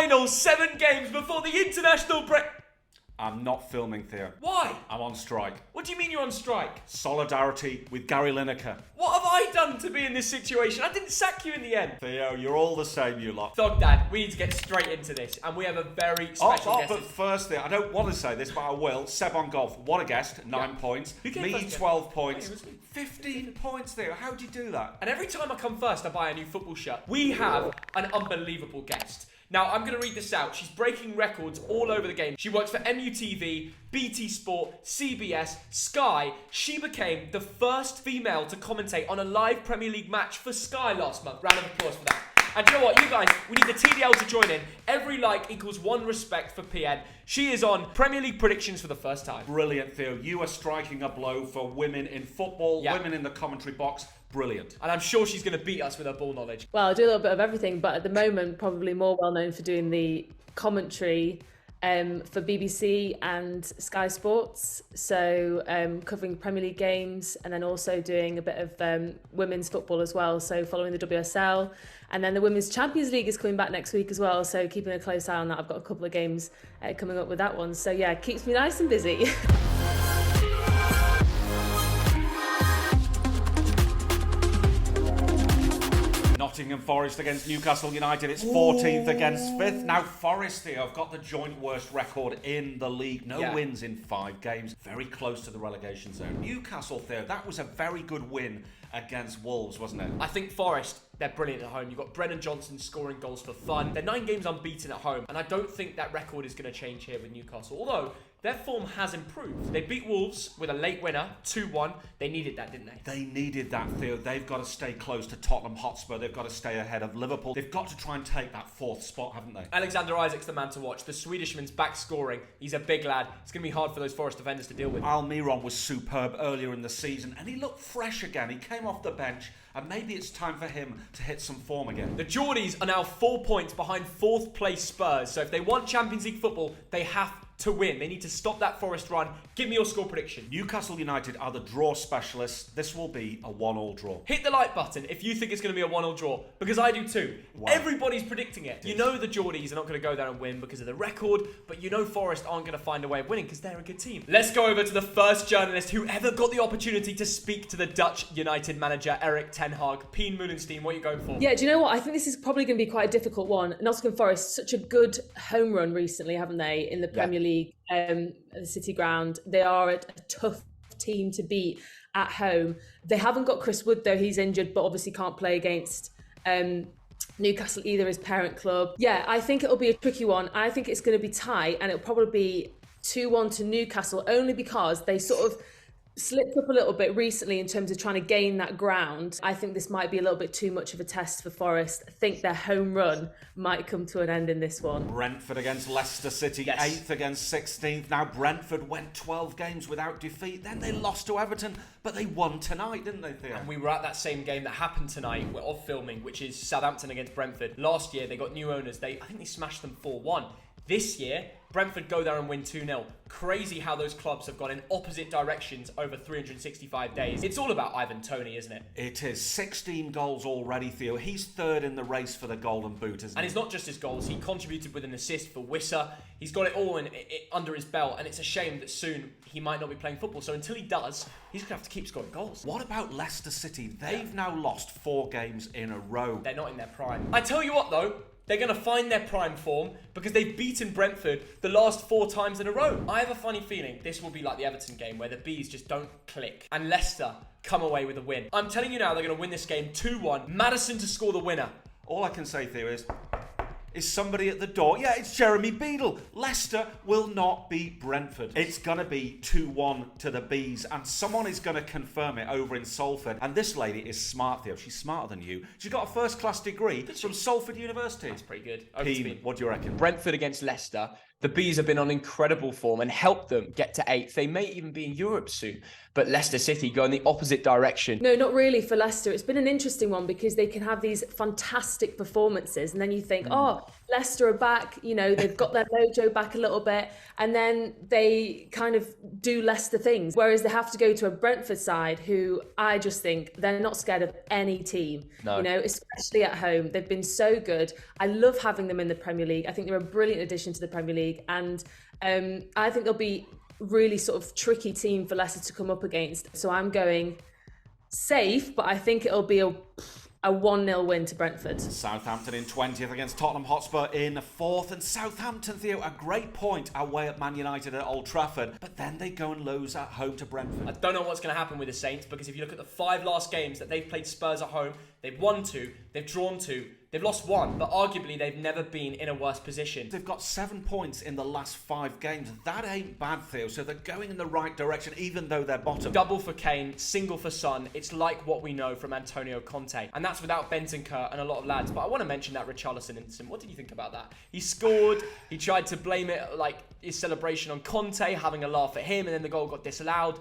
final 7 games before the international break. I'm not filming, Theo. Why? I'm on strike. What do you mean you're on strike? Solidarity with Gary Lineker. What have I done to be in this situation? I didn't sack you in the end. Theo, you're all the same, you lot. Thogdad, we need to get straight into this, and we have a very special guest. But firstly, I don't want to say this, but I will. Seb on golf, what a guest, 9 points. Me, 12 points. 15 points, Theo. How'd you do that? And every time I come first, I buy a new football shirt. We have an unbelievable guest. Now, I'm going to read this out. She's breaking records all over the game. She works for MUTV, BT Sport, CBS, Sky. She became the first female to commentate on a live Premier League match for Sky last month. Round of applause for that. And you know what, you guys, we need the TDL to join in. Every like equals 1 respect for Pien. She is on Premier League predictions for the first time. Brilliant, Theo. You are striking a blow for women in football, women in the commentary box. Brilliant. And I'm sure she's going to beat us with her ball knowledge. Well, I do a little bit of everything, but at the moment, probably more well known for doing the commentary for BBC and Sky Sports. So covering Premier League games and then also doing a bit of women's football as well. So following the WSL. And then the Women's Champions League is coming back next week as well. So keeping a close eye on that. I've got a couple of games coming up with that one. So yeah, it keeps me nice and busy. Nottingham Forest against Newcastle United. It's 14th against 5th. Now Forest, Theo, have got the joint worst record in the league. No wins in 5 games. Very close to the relegation zone. Newcastle, Theo, that was a very good win against Wolves, wasn't it? I think Forest, they're brilliant at home. You've got Brennan Johnson scoring goals for fun. They're 9 games unbeaten at home, and I don't think that record is going to change here with Newcastle. Although, their form has improved. They beat Wolves with a late winner, 2-1. They needed that, didn't they? They needed that, Theo. They've got to stay close to Tottenham Hotspur. They've got to stay ahead of Liverpool. They've got to try and take that 4th spot, haven't they? Alexander Isak's the man to watch. The Swedishman's back scoring. He's a big lad. It's going to be hard for those Forest defenders to deal with. Almiron was superb earlier in the season, and he looked fresh again. He came off the bench, and maybe it's time for him to hit some form again. The Geordies are now 4 points behind 4th place Spurs. So if they want Champions League football, they have to win. They need to stop that Forest run. Give me your score prediction. Newcastle United are the draw specialists. This will be a 1-1 draw. Hit the like button if you think it's going to be a 1-1 draw, because I do too. Wow. Everybody's predicting it. You know the Geordies are not going to go there and win because of the record, but you know Forest aren't going to find a way of winning because they're a good team. Let's go over to the first journalist who ever got the opportunity to speak to the Dutch United manager, Erik ten Hag. Pien Meulensteen, what are you going for? Yeah, do you know what? I think this is probably going to be quite a difficult one. Nottingham Forest, such a good home run recently, haven't they, in the Premier League, the City Ground. They are a tough team to beat at home. They haven't got Chris Wood, though. He's injured, but obviously can't play against Newcastle either, his parent club. Yeah, I think it'll be a tricky one. I think it's going to be tight, and it'll probably be 2-1 to Newcastle, only because they sort of slipped up a little bit recently in terms of trying to gain that ground. I think this might be a little bit too much of a test for Forest. I think their home run might come to an end in this one. Brentford against Leicester City, 8th against 16th. Now Brentford went 12 games without defeat. Then they lost to Everton, but they won tonight, didn't they, Theo? And we were at that same game that happened tonight of filming, which is Southampton against Brentford. Last year, they got new owners. I think they smashed them 4-1. This year, Brentford go there and win 2-0. Crazy how those clubs have gone in opposite directions over 365 days. It's all about Ivan Toney, isn't it? It is. 16 goals already, Theo. He's 3rd in the race for the Golden Boot, isn't he? And it's not just his goals. He contributed with an assist for Wissa. He's got it all under his belt, and it's a shame that soon he might not be playing football. So until he does, he's going to have to keep scoring goals. What about Leicester City? They've now lost 4 games in a row. They're not in their prime. I tell you what, though. They're going to find their prime form because they've beaten Brentford the last 4 times in a row. I have a funny feeling this will be like the Everton game where the Bees just don't click and Leicester come away with a win. I'm telling you now, they're going to win this game 2-1. Maddison to score the winner. All I can say, Theo, is somebody at the door. Yeah, it's Jeremy Beadle. Leicester will not beat Brentford. It's going to be 2-1 to the Bees, and someone is going to confirm it over in Salford. And this lady is smart, Theo. She's smarter than you. She's got a first-class degree from Salford University. That's pretty good. Pien, what do you reckon? Brentford against Leicester. The Bees have been on incredible form and helped them get to 8th. They may even be in Europe soon. But Leicester City go in the opposite direction. No, not really for Leicester. It's been an interesting one because they can have these fantastic performances and then you think, oh, Leicester are back, they've got their mojo back a little bit, and then they kind of do Leicester things. Whereas they have to go to a Brentford side who I just think they're not scared of any team, especially at home. They've been so good. I love having them in the Premier League. I think they're a brilliant addition to the Premier League, and I think they'll be really sort of tricky team for Leicester to come up against. So I'm going safe, but I think it'll be a 1-0 win to Brentford. Southampton in 20th against Tottenham Hotspur in 4th. And Southampton, Theo, a great point away at Man United at Old Trafford. But then they go and lose at home to Brentford. I don't know what's going to happen with the Saints, because if you look at the 5 last games that they've played Spurs at home, they've won 2, they've drawn 2, they've lost 1, but arguably they've never been in a worse position. They've got 7 points in the last 5 games. That ain't bad, Theo. So they're going in the right direction, even though they're bottom. Double for Kane, single for Son. It's like what we know from Antonio Conte. And that's without Bentancur and a lot of lads. But I want to mention that Richarlison incident. What did you think about that? He scored. He tried to blame it, like his celebration on Conte, having a laugh at him, and then the goal got disallowed.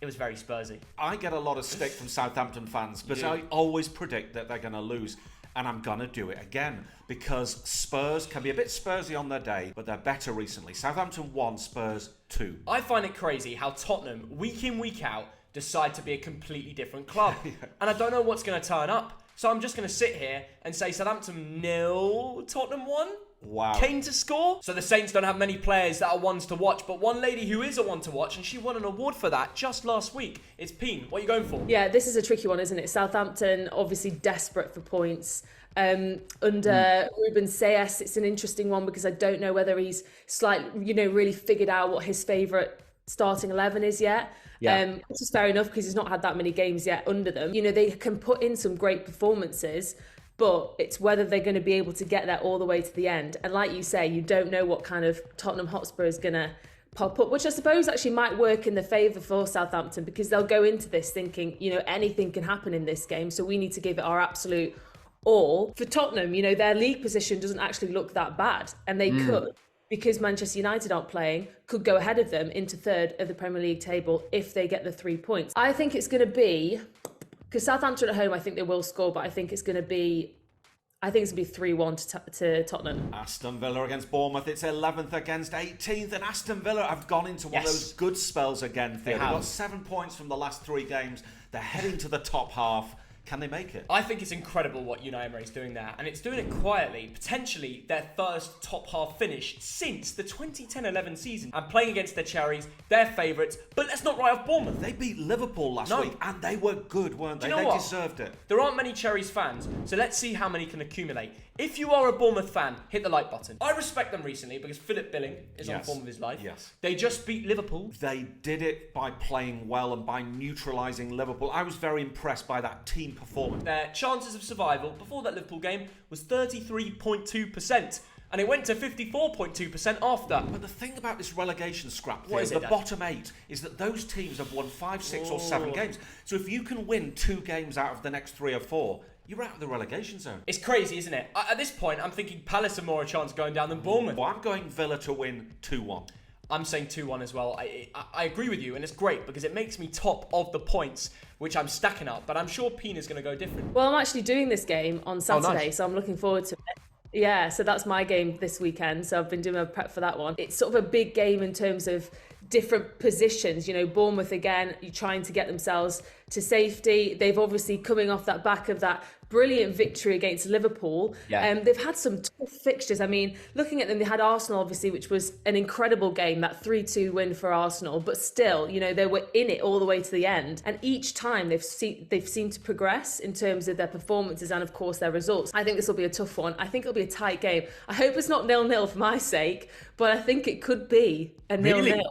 It was very Spursy. I get a lot of stick from Southampton fans, but I always predict that they're going to lose. And I'm going to do it again, because Spurs can be a bit Spursy on their day, but they're better recently. Southampton 1, Spurs 2. I find it crazy how Tottenham, week in, week out, decide to be a completely different club. And I don't know what's going to turn up. So I'm just going to sit here and say Southampton 0, Tottenham 1. Wow. Kane to score. So the Saints don't have many players that are ones to watch, but one lady who is a one to watch, and she won an award for that just last week. It's Pien. What are you going for? Yeah, this is a tricky one, isn't it? Southampton obviously desperate for points. Under Ruben Sayes, it's an interesting one because I don't know whether he's really figured out what his favourite starting 11 is yet. Which is fair enough because he's not had that many games yet under them. They can put in some great performances, but it's whether they're going to be able to get there all the way to the end. And like you say, you don't know what kind of Tottenham Hotspur is going to pop up, which I suppose actually might work in the favour for Southampton, because they'll go into this thinking, anything can happen in this game, so we need to give it our absolute all. For Tottenham, their league position doesn't actually look that bad, and they could, because Manchester United aren't playing, could go ahead of them into 3rd of the Premier League table if they get the 3 points. I think it's going to be, because Southampton at home, I think they will score, but I think it's going to be 3-1 to Tottenham. Aston Villa against Bournemouth. It's 11th against 18th, and Aston Villa have gone into one of those good spells again. They've got 7 points from the last 3 games. They're heading to the top half. Can they make it? I think it's incredible what Unai Emery's doing there, and it's doing it quietly. Potentially their first top half finish since the 2010-11 season. And playing against their cherries, their favourites. But let's not write off Bournemouth. They beat Liverpool last week, and they were good, weren't they? Do you know They what? deserved it. There aren't many Cherries fans, so let's see how many can accumulate. If you are a Bournemouth fan, hit the like button. I respect them recently because Philip Billing is on form of his life. Yes. They just beat Liverpool. They did it by playing well and by neutralising Liverpool. I was very impressed by that team performance. Their chances of survival before that Liverpool game was 33.2%. And it went to 54.2% after. But the thing about this relegation scrap, What is it, the bottom 8, is that those teams have won 5, 6 or 7 games. So if you can win 2 games out of the next 3 or 4, you're out of the relegation zone. It's crazy, isn't it? At this point, I'm thinking Palace are more a chance going down than Bournemouth. Well, I'm going Villa to win 2-1. I'm saying 2-1 as well. I agree with you, and it's great because it makes me top of the points, which I'm stacking up. But I'm sure Pien is going to go different. Well, I'm actually doing this game on Saturday, so I'm looking forward to it. Yeah, so that's my game this weekend. So I've been doing a prep for that one. It's sort of a big game in terms of different positions. Bournemouth, again, trying to get themselves to safety. They've obviously coming off that back of that brilliant victory against Liverpool. They've had some tough fixtures. I mean, looking at them, they had Arsenal, obviously, which was an incredible game, that 3-2 win for Arsenal. But still, they were in it all the way to the end. And each time they've seemed to progress in terms of their performances and, of course, their results. I think this will be a tough one. I think it'll be a tight game. I hope it's not 0-0 for my sake, but I think it could be a 0-0. Really?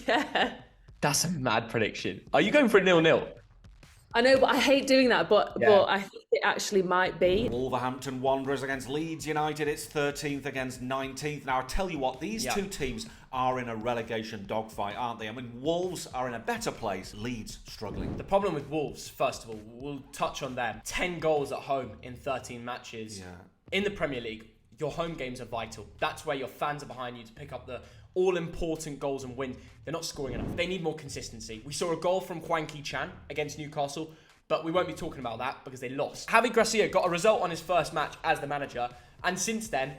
Yeah. That's a mad prediction. Are you going for a 0-0? I know, but I hate doing that, but I think it actually might be. Wolverhampton Wanderers against Leeds United. It's 13th against 19th. Now, I tell you what, these two teams are in a relegation dogfight, aren't they? I mean, Wolves are in a better place. Leeds struggling. The problem with Wolves, first of all, we'll touch on them. 10 goals at home in 13 matches. In the Premier League. your home games are vital. That's where your fans are behind you to pick up the all-important goals and win. They're not scoring enough. They need more consistency. We saw a goal from Hwang Ki-chan against Newcastle, but we won't be talking about that because they lost. Javi Gracia got a result on his first match as the manager, and since then,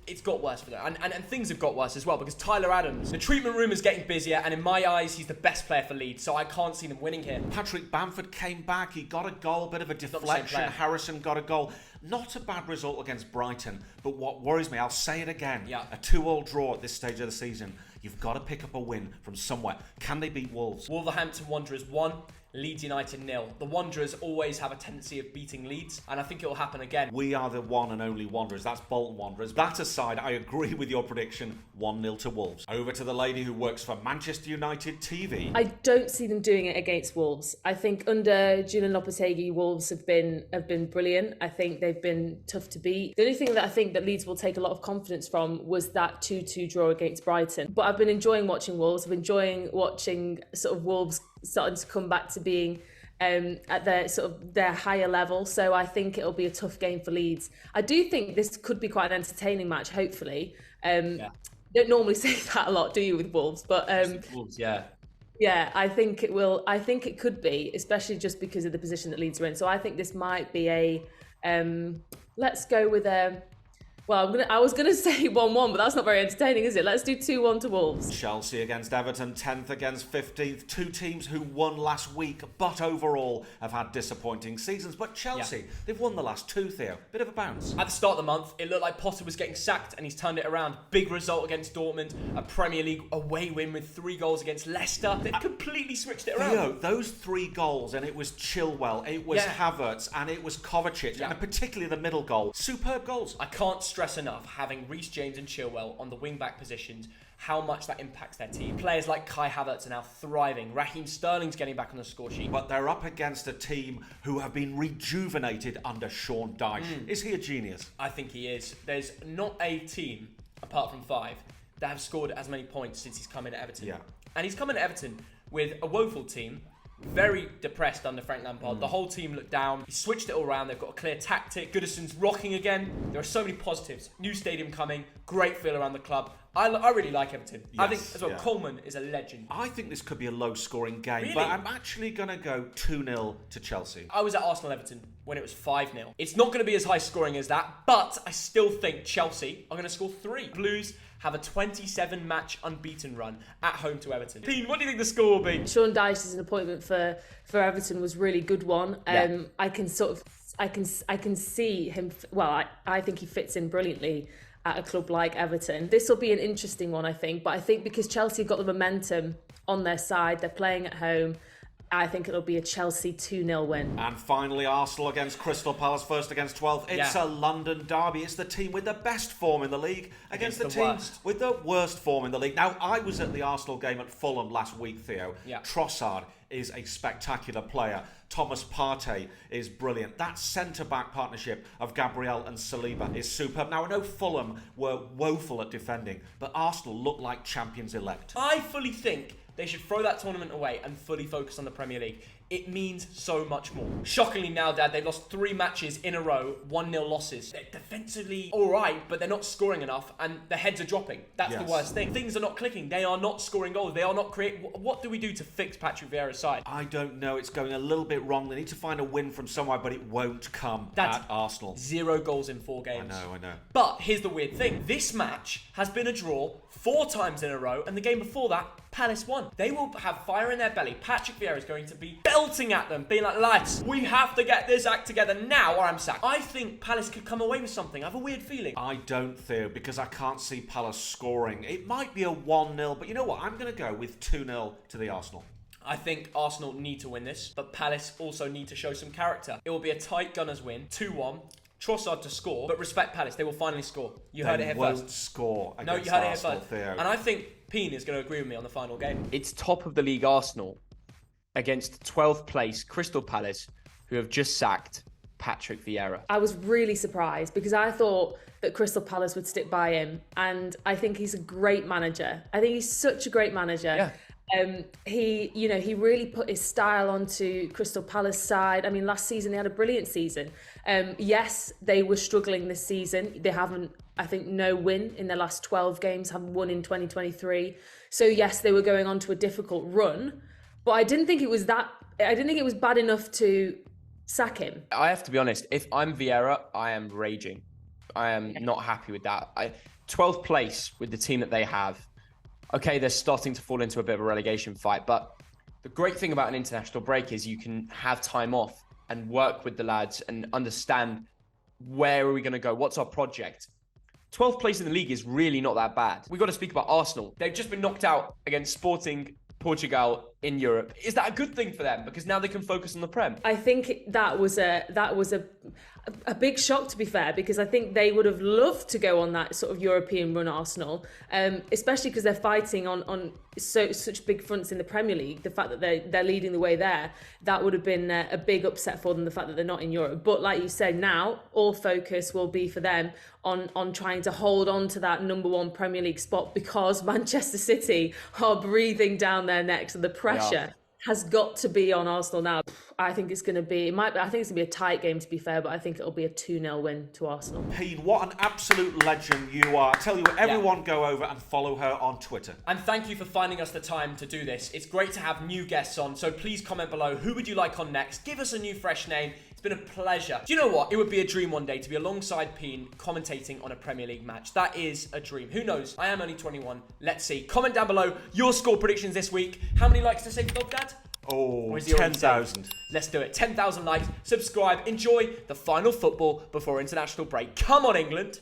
it's got worse for them. And things have got worse as well because Tyler Adams, the treatment room is getting busier, and in my eyes, he's the best player for Leeds, so I can't see them winning here. Patrick Bamford came back, he got a goal, bit of a deflection. Harrison got a goal. Not a bad result against Brighton, but what worries me, I'll say it again, a 2-2 draw at this stage of the season. You've got to pick up a win from somewhere. Can they beat Wolves? Wolverhampton Wanderers 1, Leeds United 0. The Wanderers always have a tendency of beating Leeds, and I think it will happen again. We are the one and only Wanderers. That's Bolton Wanderers. That aside, I agree with your prediction, 1-0 to Wolves. Over to the lady who works for Manchester United TV. I don't see them doing it against Wolves. I think under Julian Lopetegui, Wolves have been brilliant. I think they've been tough to beat. The only thing that I think that Leeds will take a lot of confidence from was that 2-2 draw against Brighton. But I've been enjoying watching Wolves. I've been enjoying watching sort of Wolves starting to come back to being at their higher level. So I think it'll be a tough game for Leeds. I do think this could be quite an entertaining match, hopefully. You don't normally say that a lot, do you, with Wolves? But Wolves, yeah, I think it will. I think it could be, especially just because of the position that Leeds are in. So I think this might be a let's go with a. Well, I was gonna say 1-1, but that's not very entertaining, is it? Let's do 2-1 to Wolves. Chelsea against Everton, 10th against 15th. Two teams who won last week, but overall have had disappointing seasons. But Chelsea, they've won the last two, Theo. Bit of a bounce. At the start of the month, it looked like Potter was getting sacked, and he's turned it around. Big result against Dortmund, a Premier League away win with 3 goals against Leicester. They've completely switched it around. Theo, those 3 goals, and it was Chilwell, it was Havertz, and it was Kovacic, and particularly the middle goal. Superb goals. I can't stress enough having Reece James and Chilwell on the wing-back positions, how much that impacts their team. Players like Kai Havertz are now thriving. Raheem Sterling's getting back on the score sheet. But they're up against a team who have been rejuvenated under Sean Dyche. Is he a genius? I think he is. There's not a team, apart from 5, that have scored as many points since he's come in at Everton. Yeah. And he's come in at Everton with a woeful team, very depressed under Frank Lampard. The whole team looked down. He switched it all around. They've got a clear tactic. Goodison's rocking again. There are so many positives. New stadium coming. Great feel around the club. I really like Everton. I think as well, Coleman is a legend. I think this could be a low-scoring game, Really? but I'm actually going to go 2-0 to Chelsea. I was at Arsenal-Everton when it was 5-0. It's not going to be as high scoring as that, but I still think Chelsea are going to score 3. Blues have a 27-match unbeaten run at home to Everton. Pien, what do you think the score will be? Sean Dyche's appointment for Everton was a really good one. I can see him. Well, I think he fits in brilliantly at a club like Everton. This will be an interesting one, I think. But I think because Chelsea got the momentum on their side, they're playing at home. I think it'll be a Chelsea 2-0 win. And finally, Arsenal against Crystal Palace, first against 12th. It's a London derby. It's the team with the best form in the league against the team worst. with the worst form in the league. Now, I was at the Arsenal game at Fulham last week, Theo. Trossard is a spectacular player. Thomas Partey is brilliant. That centre-back partnership of Gabriel and Saliba is superb. Now, I know Fulham were woeful at defending, but Arsenal look like champions-elect. I fully think they should throw that tournament away and fully focus on the Premier League. It means so much more. Shockingly now, Dad, they've lost 3 matches in a row, 1-0 losses. They're defensively all right, but they're not scoring enough, and their heads are dropping. That's the worst thing. Things are not clicking. They are not scoring goals. They are not creating. What do we do to fix Patrick Vieira's side? I don't know. It's going a little bit wrong. They need to find a win from somewhere, but it won't come at Arsenal. 0 goals in 4 games. I know. But here's the weird thing. This match has been a draw 4 times in a row, and the game before that, Palace won. They will have fire in their belly. Patrick Vieira is going to be belting at them, being like, lads, we have to get this act together now or I'm sacked. I think Palace could come away with something. I have a weird feeling. I don't, Theo, because I can't see Palace scoring. It might be a 1-0, but you know what? I'm going to go with 2-0 to the Arsenal. I think Arsenal need to win this, but Palace also need to show some character. It will be a tight Gunners win, 2-1. Trossard to score, but respect Palace. They will finally score. You heard it here first. They won't score against No, you heard Arsenal, it here first. Theo. And I think Pien is going to agree with me on the final game. It's top of the league Arsenal against 12th place Crystal Palace, who have just sacked Patrick Vieira. I was really surprised because I thought that Crystal Palace would stick by him, and I think he's a great manager. I think he's such a great manager. He really put his style onto Crystal Palace side. I mean, last season they had a brilliant season. Yes, they were struggling this season. They haven't, I think, no win in their last 12 games, haven't won in 2023. So yes, they were going on to a difficult run, but I didn't think it was bad enough to sack him. I have to be honest, if I'm Vieira, I am raging. I am not happy with that. 12th place with the team that they have. Okay, they're starting to fall into a bit of a relegation fight, but the great thing about an international break is you can have time off and work with the lads and understand where are we going to go, what's our project. 12th place in the league is really not that bad. We've got to speak about Arsenal. They've just been knocked out against Sporting Portugal in Europe. Is that a good thing for them? Because now they can focus on the Prem. I think that was a big shock, to be fair, because I think they would have loved to go on that sort of European run, Arsenal, especially because they're fighting on such big fronts in the Premier League. The fact that they're leading the way there, that would have been a big upset for them, the fact that they're not in Europe. But like you said, now all focus will be for them on trying to hold on to that number one Premier League spot, because Manchester City are breathing down their necks and the pressure has got to be on Arsenal now. I think it's going to be, I think it's going to be a tight game, to be fair, but I think it'll be a 2-0 win to Arsenal. Pien, what an absolute legend you are. I tell you what, everyone go over and follow her on Twitter. And thank you for finding us the time to do this. It's great to have new guests on, so please comment below. Who would you like on next? Give us a new fresh name. It's been a pleasure. Do you know what? It would be a dream one day to be alongside Pien commentating on a Premier League match. That is a dream. Who knows? I am only 21. Let's see. Comment down below your score predictions this week. How many likes to say Dog Dad? Oh, 10,000. Let's do it. 10,000 likes. Subscribe. Enjoy the final football before international break. Come on, England.